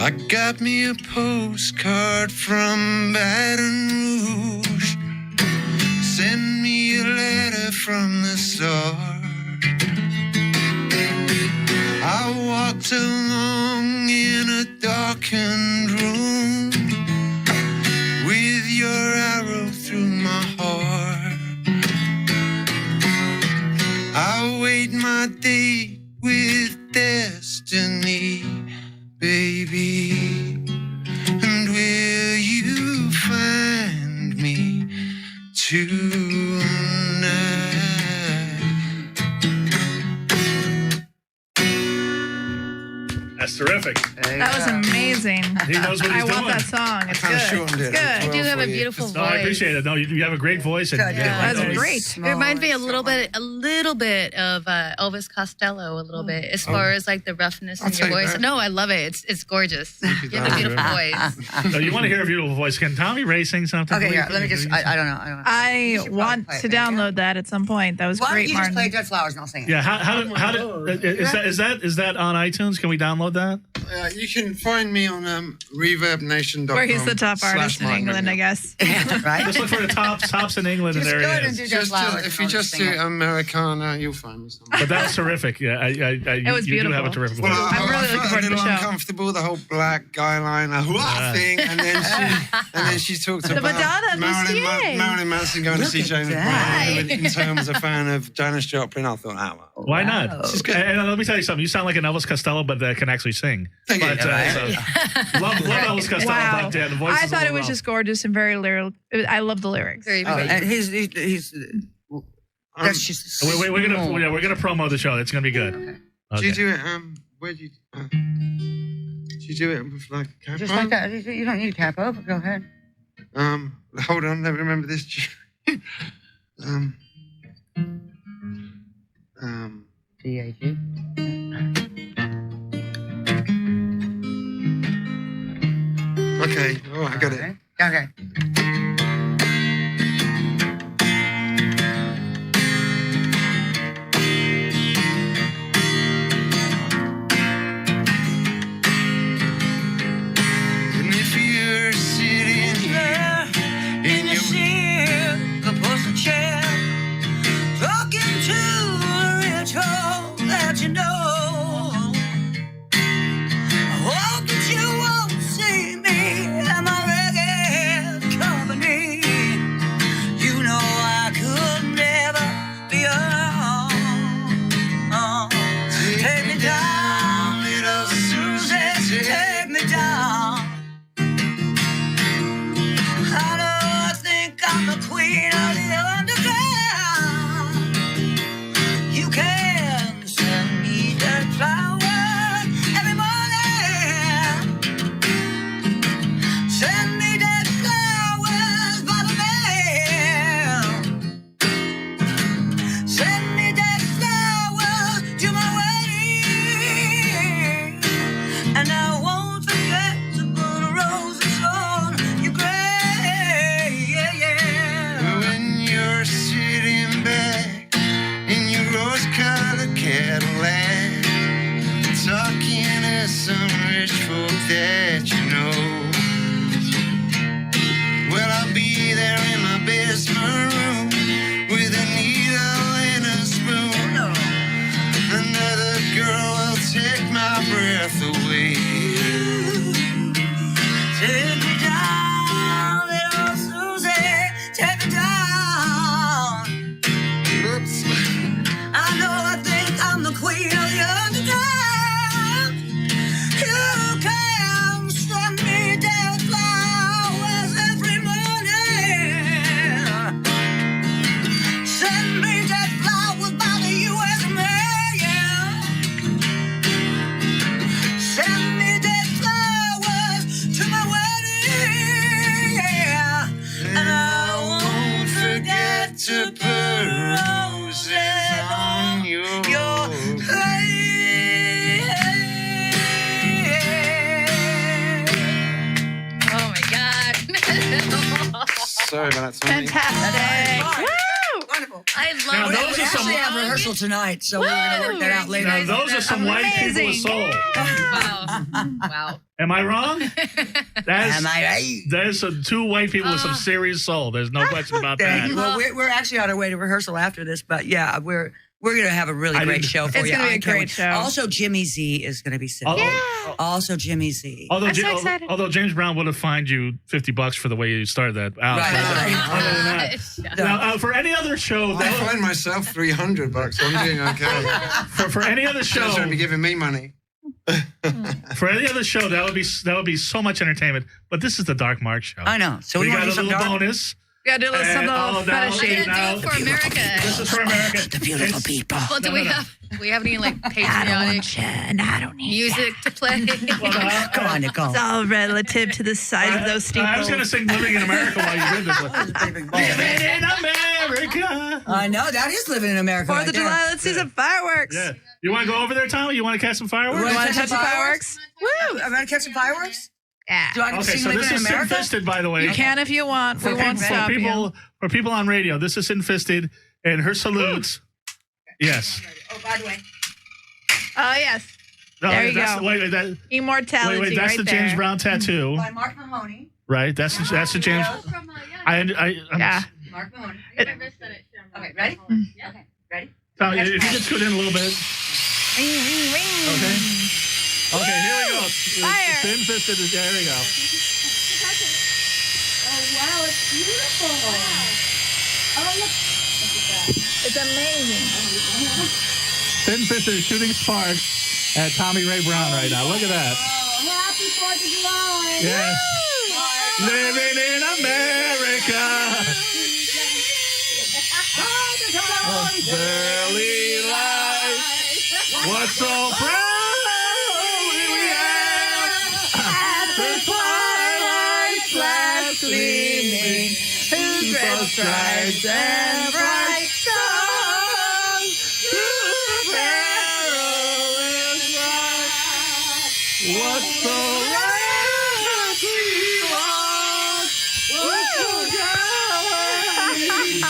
I got me a postcard from Baton Rouge. Send me a letter from the start. I walked along in a darkened room with your arrow through my heart. I wait my date with destiny, baby, and will you find me tonight? That's terrific. That was amazing. He knows what he's doing. I want that song. It's good. It's good. You do have a beautiful voice. No, I appreciate it. No, you have a great voice. And, That was great. It reminds me a little bit of Elvis Costello, a little bit, as far as like the roughness in your voice. No, I love it. It's gorgeous. You have a beautiful voice. So you want to hear a beautiful voice? Can TomiRae sing something? Okay, here, let me just. I don't know. I want to download that at some point. That was Why great, don't you Martin. just play Dead Flowers and I'll sing it? Yeah. How did is that on iTunes? Can we download that? You can find me on reverbnation.com. Where he's the top artist in England, I guess. Right? Just look for the tops in England, and there he is. If you just do Americana, you'll find me somewhere. But that's terrific. Yeah, it was you beautiful. do have a terrific voice. I'm really looking forward to the show. Uncomfortable, the whole black guy line, thing, and then she talked about Madonna, Marilyn Manson going to see James Brown. In terms of a fan of Janis Joplin, I thought, why not? This is good. And let me tell you something. You sound like an Elvis Costello, but that can actually sing. Thank you. Love Elvis Costello. Wow. But, the voice I thought it was just gorgeous and very lyrical. I love the lyrics. And he's that's just. We're gonna promo the show. It's gonna be good. Okay. Do you do it? Where do you? Do you do it with like a capo? Just like that. You don't need a capo. But go ahead. Hold on. Let me remember this. D-A-G. Okay. Oh, I got it. Okay. And if you're sitting there in your seat, the chair, talking to a ritual that you know, I hope that you won't see me at my reggae the queen of the underground. You can send me that flower every morning. Send me that flowers by the mail. Send me that flowers to my wedding, and I won't forget to put roses on your grave. Yeah, yeah. When you're sitting back in your rose-colored Cadillac, talking to some rich folk that you know, well, I'll be there in my basement room with a needle and a spoon. Another girl will take my breath away. Take me down, little Susie, take me down. Oops. I know I think I'm the queen of the underground. You can send me dead flowers every morning. Send me dead flowers by the U.S. mail. Send me dead flowers to my wedding. And I won't forget to put roses on your Oh my God. Sorry about that, Tommy. Fantastic. Woo! Wonderful. I Now, love those it. are We some- actually have rehearsal tonight, so we're going to work that out later. Now, those are some white people with Amazing. soul. Wow. Wow. Am I wrong? Am I right? There's some two white people with some serious soul. There's no question about that. Well, we're actually on our way to rehearsal after this, but yeah, we're going to have a really great show for It's you. gonna be a I can't great wait. show. Also, Jimmy Z is going to be sitting. Also, Jimmy Z. Although, I'm so excited. although James Brown would have fined you $50 for the way you started that out. Right. Other than that. Now, for any other show, I find myself $300. I'm doing okay. for any other show, Shows going to be giving me money. for any other show, that would be so much entertainment. But this is the Dark Mark show. I know. So we we want got to a do little some dark. bonus. We gotta do And- some oh, little now- fetishy. We're gonna do it for America. This is for America. The beautiful people. Well, do we have any like I don't patriotic want you, and I don't need music to play? Come on, Nicole. It's all relative to the size of those steeples. I was going to sing "Living in America" while you did this one. Living in America. I know that is living in America. 4th of July, let's see some fireworks. Yeah. You want to go over there, Tommy? You want to catch some fireworks? You want to touch the fireworks? Woo! I'm going to catch some fireworks. Yeah. Do I get to Okay, sing so Living this in is America? Sin-Fisted, by the way. You can if you want. We won't stop you. For people on radio, this is Sin-Fisted, and her salutes. Yes. Oh, by the way. Oh, yes. No, There you that's go. Wait, Immortality that's right the there. James Brown tattoo, By Mark Mahoney. right? That's the James. I'm Yeah. Mark Mahoney. I missed that. Okay, ready? Yeah. Okay, ready? Tommy, if you could scoot in a little bit. Okay. Okay, here we go. Fire. Sin-Fisted. There we go. It's amazing. Sin-Fisted is shooting sparks at TomiRae Brown right now. Look at that. Happy 4th of July. Yes. Living in America. Early light. What's so proudly we have the twilight's last gleaming, whose red stripes and bright stars through the perilous ride. What's so right we want? What's so jolly we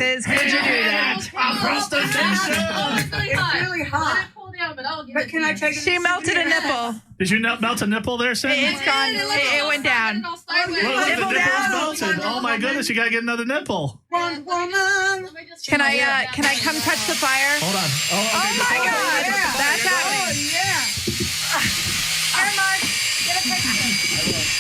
Sis, could you do that? Across the nation. It's really hot. But can I take it? She melted a nipple. Did you melt a nipple there, Sin? It's gone. It went down. Look, the nipple's melted. Oh my goodness, you gotta get another nipple. One woman. Can I come touch the fire? Hold on. Oh my God, that's happening. All right, Mark. Get a picture.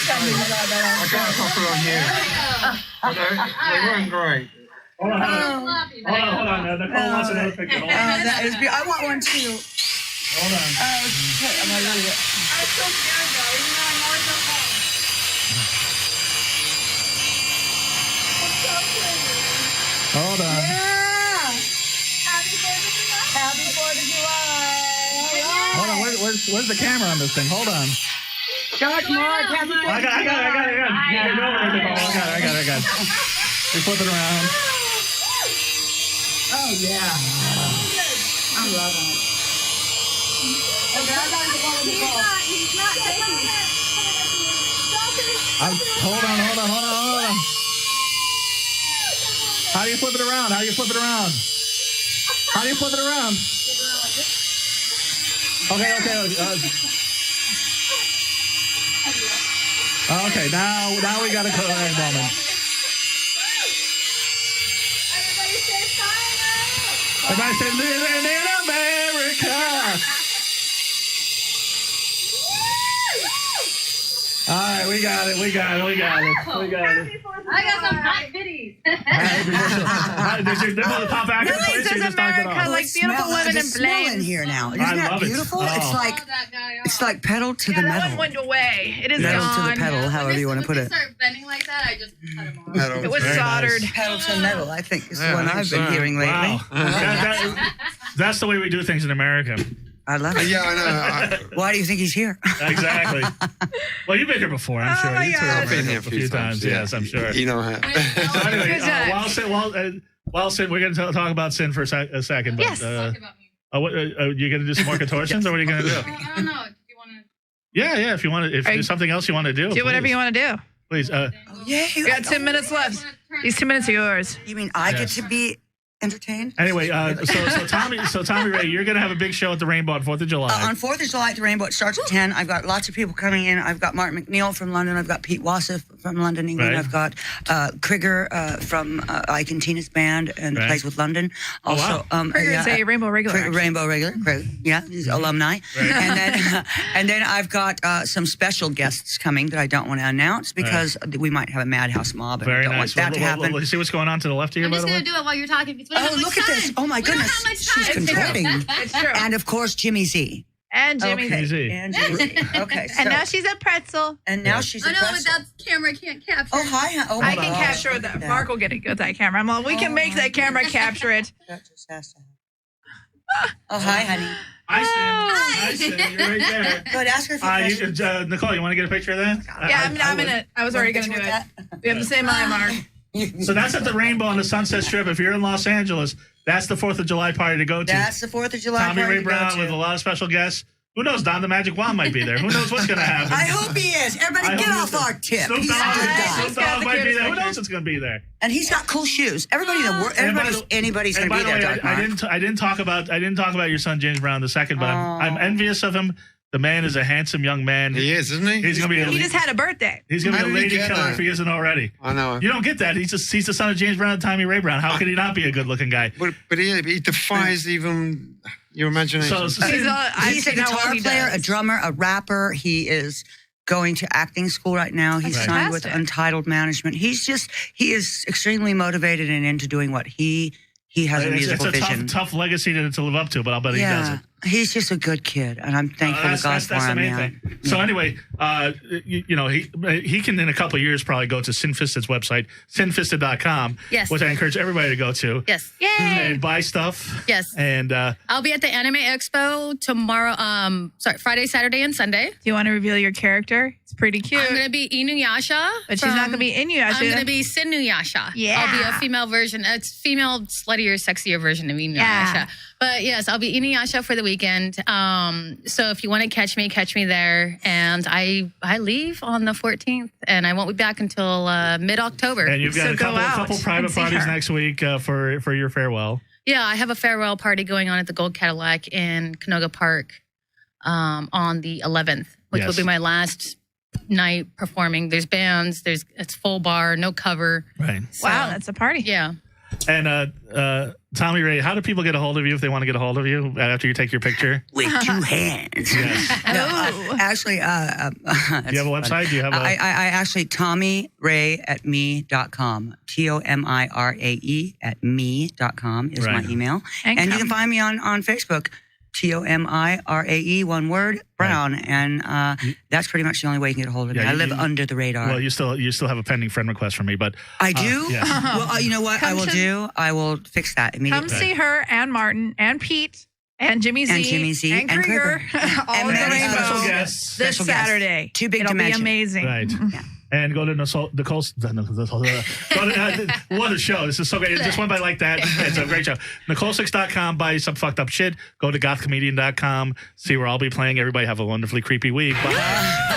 I got a couple on here. They weren't great. Hold on. Nicole wants another picture. Hold on. That is beautiful. I want one too. Hold on. I'm so scared though, even though I know it's okay. Hold on. Yeah. Happy 4th of July. Hold on. Where's the camera on this thing? Hold on. George Mark, happy 4th. I got it. I got it. We flip it around. Oh yeah. I'm loving it. Okay, I gotta go to the ball. He's not taking it. Hold on. How do you flip it around? Okay, now we got to go ahead, woman. Everybody say, living in America. All right, we got it. I got some hot bitties. Does your nipple pop back in place? Really, Or you does just knocked it America off? like beautiful women in smell in flames? here now. Isn't I that love it. beautiful? Oh. It's like pedal to the Yeah, that metal. one went away. It is Pedal gone. to the pedal, however you want to put it. Start bending like that, I just cut them off. It was Very soldered. nice. Pedal to metal, I think, is the Yeah, one I think I've been so. hearing lately. Wow. That's the way we do things in America. I love it. Yeah, I know. Why do you think he's here? Exactly. Well, you've been here before, I'm sure. my You two God. have I've been here a few times. Yes, I'm sure. You know how. So anyway, Good job. while Sin, we're going to talk about Sin for a second. But, Yes. Talk about me. you going to do some more contortions, or what are you going to do? I don't know. Do you want to? Yeah. If you want to, if there's something else you want to do, Do whatever you want to do. Please. Yeah, We got 10 minutes left. These 2 minutes are yours. You mean I get Yes. to be entertained? Anyway, so Tommy Ray, you're going to have a big show at the Rainbow on 4th of July. On 4th of July at the Rainbow, it starts at 10. I've got lots of people coming in. I've got Martin McNeil from London. I've got Pete Wasif from London, England. Right. I've got Krieger from Ike and Tina's band and Right. plays with London. Oh, wow. Also, Krieger's a Rainbow regular. Krieger, Rainbow regular. Krieger, yeah, he's alumni. Right. And then I've got some special guests coming that I don't want to announce because we might have a Madhouse mob, and I Very don't nice. want that to happen. You see what's going on to the left of you, I'm by just the way? going to do it while you're talking. Because we don't Oh, have much look at this. time. Oh, my We don't goodness. have much She's time. It's true. contorting. It's true. And, of course, Jimmy Z. And Jimmy. Okay. Z. And Jimmy Z. Okay. And so- now she's a pretzel. And now she's I a know, but pretzel. that camera can't capture. Oh, hi. Oh, my I can God. capture Look that. at Mark will get it with that camera. I'm all, we can make that camera capture it. That just has to happen. Oh, hi, honey. Hi, Sin. You're right there. Go ahead, ask her a few questions. Nicole, you want to get a picture of that? Yeah, I'm in it. I was already going to do it. We have the same eye, Mark. So that's at the Rainbow on the Sunset Strip. If you're in Los Angeles, that's the 4th of July party to go to. That's the 4th of July TomiRae party to go Brown to. with a lot of special guests. Who knows? Don the Magic Wand might be there. Who knows what's going to happen? I hope he is. Everybody I get hope off so. our tip. Snoop He's a good Dogg, guy. Snoop got Dogg the might be cutest there. Who knows pictures. what's going to be there? And he's got cool shoes. Everybody in the world, anybody's And going to by be the there, way, Doc Mark. I didn't talk about your son James Brown II, but I'm envious of him. The man is a handsome young man. He is, isn't he? He's going to be He just had a birthday. He's going to be a How did he lady get killer that? if he isn't already. I know. You don't get that. He's the son of James Brown and Tommy Ray Brown. How could he not be a good-looking guy? But he defies even your imagination. So He's a guitar player, a does. drummer, a rapper. He is going to acting school right now. He's That's signed with fantastic. Untitled Management. He is extremely motivated and into doing what he has a musical it's a vision. tough legacy to live up to, but I'll bet he does it. He's just a good kid, and I'm thankful to God for That's the him. main Yeah. thing. So anyway, he can in a couple of years probably go to Sinfisted's website, sinfisted.com, Yes. which I encourage everybody to go to Yes. Yay! and buy stuff. Yes. And I'll be at the Anime Expo tomorrow. Friday, Saturday, and Sunday. Do you want to reveal your character? It's pretty cute. I'm gonna be Inuyasha, But she's not going to be in you. I'm gonna be Sinuyasha. Yeah. I'll be a female version. It's female, sluttier, sexier version of Inuyasha. Yeah. But yes, I'll be Inuyasha for the weekend. weekend. So if you want to catch me there. And I leave on the 14th, and I won't be back until mid-October. And you've got a couple private parties next week for your farewell. Yeah, I have a farewell party going on at the Gold Cadillac in Canoga Park on the 11th, which will be my last night performing. There's bands, it's full bar, no cover. Right. So, wow, that's a party. Yeah. And TomiRae, how do you get a hold of you if they want to get a hold of you after you take your picture? With 2 hands. Yes. Actually, do you have a website? Do you have I actually, TomiRae@me.com. TomiRae@me.com is my email. And you can find me on Facebook. TomiRae, one word, Brown, and that's pretty much the only way you can get a hold of me. I live under the radar. Well, you still have a pending friend request from me, but I do. Yes. Well, you know what I will do? I will fix that immediately. Come see her and Martin and Pete and Jimmy Z and Krieger, all and the special Rainbow guests. this Saturday. Too big It'll to mention. Be amazing. Right. Yeah. And go to Nicole. What a show. This is so great. It just went by like that. It's a great show. Nicole6.com. Buy some fucked up shit. Go to gothcomedian.com. See where I'll be playing. Everybody have a wonderfully creepy week. Bye.